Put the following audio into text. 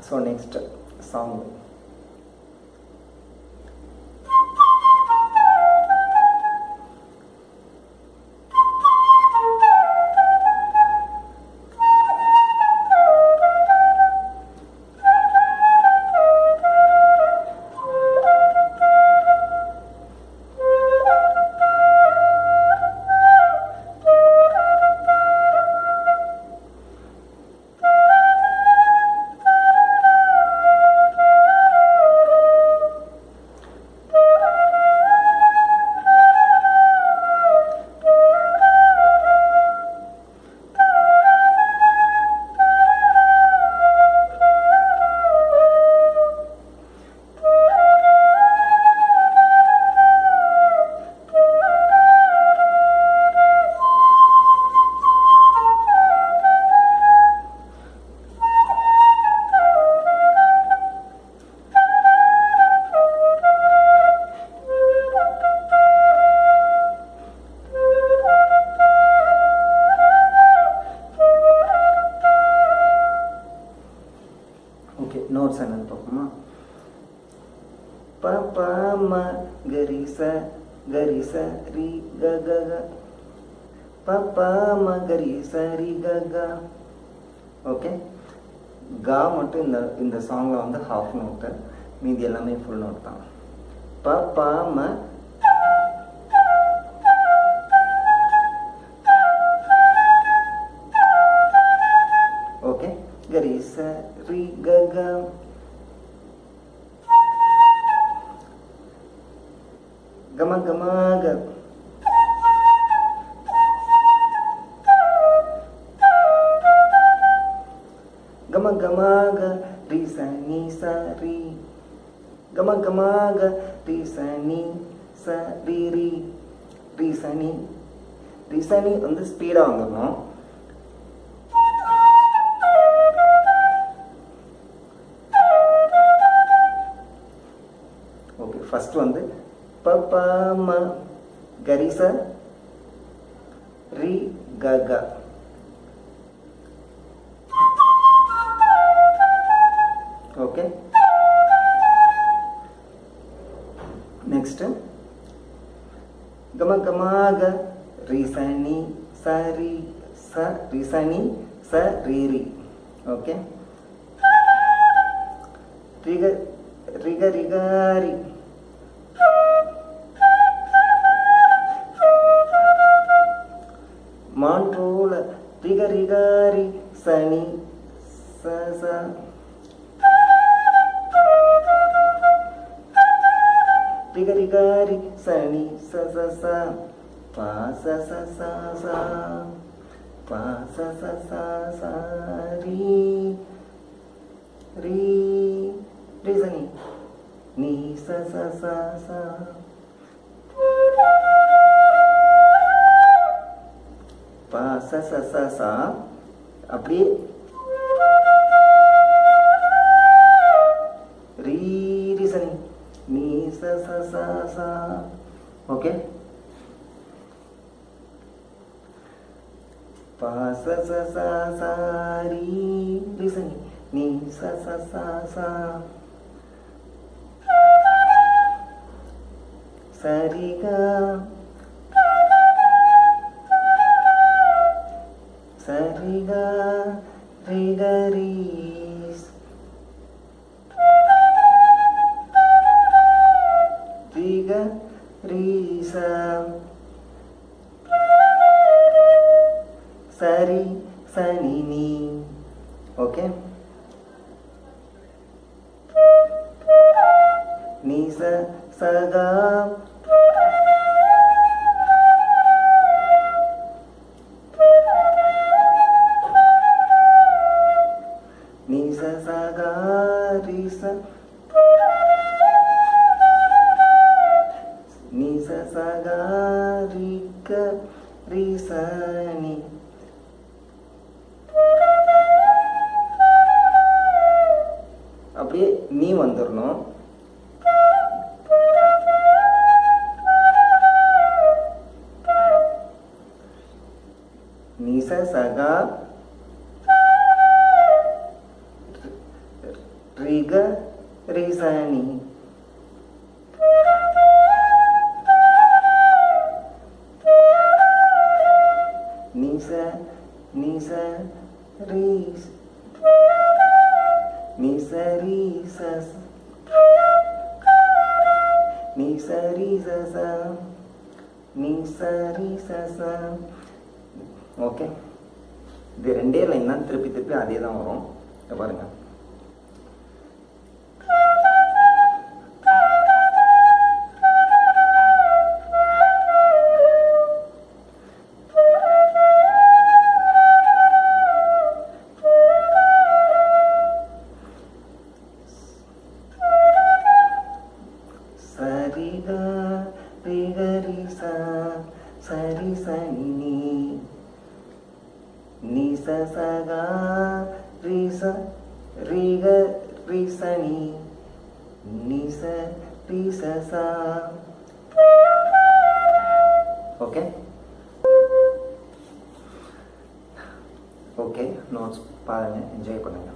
So next song. Okay, notes என்னன்னு பார்ப்போமா? ப ப ம கரி ச ரி க க க. ப ப ம கரி ச ரி க க. ஓகே, கா மட்டும் இந்த சாங்கில் வந்து ஹாஃப் நோட்டு, மீதி எல்லாமே ஃபுல் நோட் தான். ப ப ம ஓகே, கரி ச ரி க க. கம கம க. கம கம க ரி ச நீ ச ரி. கம கம க ரி ச நீ ச ரி ரி. ரி ச நீ. ரி ச நீ வந்து ஸ்பீடாக வந்துடணும். ஓகே, ஃபர்ஸ்ட் வந்து ப ப ம கரி ச ரி க க. ஓகே, நெக்ஸ்ட் கம கம க ரி ச நீ ச ரி ச. ரி ச நீ ச ரி ரி. ஓகே, ரிக ரிக ரிக ரி. மான்ட்ரோல ரிக ரிக ரி ச நீ ச ச. ரிக ரிக ரி ச நீ ச ச ச. ப ச ச ச ச. ப ச ச ச ச ரி ரி. ரி ச நீ நீ ச ச ச ச. ப ச ச ச ச. அப்படியே ரி ரி ச நீ நீ ச ச ச ச. ஓகே, ப ச ச ச ச ரி ரி ச நீ நீ ச ச ச ச. ச ரி க. ச ரி க ரி க ரி. ரி க ரி ச. சரி ச நீ நீ. ஓகே, நீ ச ச க. நீ ச ச க ரி ச. நீ ச ச க ரி க ரி ச நீ. அப்படியே நீ வந்துடணும். நீ ச ச க க ரி ச நி. நி ச ரி நி ச ரி ச நி ச ரி ச ச நி ச ரி ச ச. ஓகே, இது ரெண்டே லைன் தான், திருப்பி திருப்பி அதே தான் வரும். பாருங்க. சரி க ரி க ரி ச சரி ச நி நி ச ச க ரி ச ரி க ரி ச நி நி ச ரி ச ச. ஓகே ஓகே, நோட்ஸ் பாருங்க, என்ஜாய் பண்ணுங்க.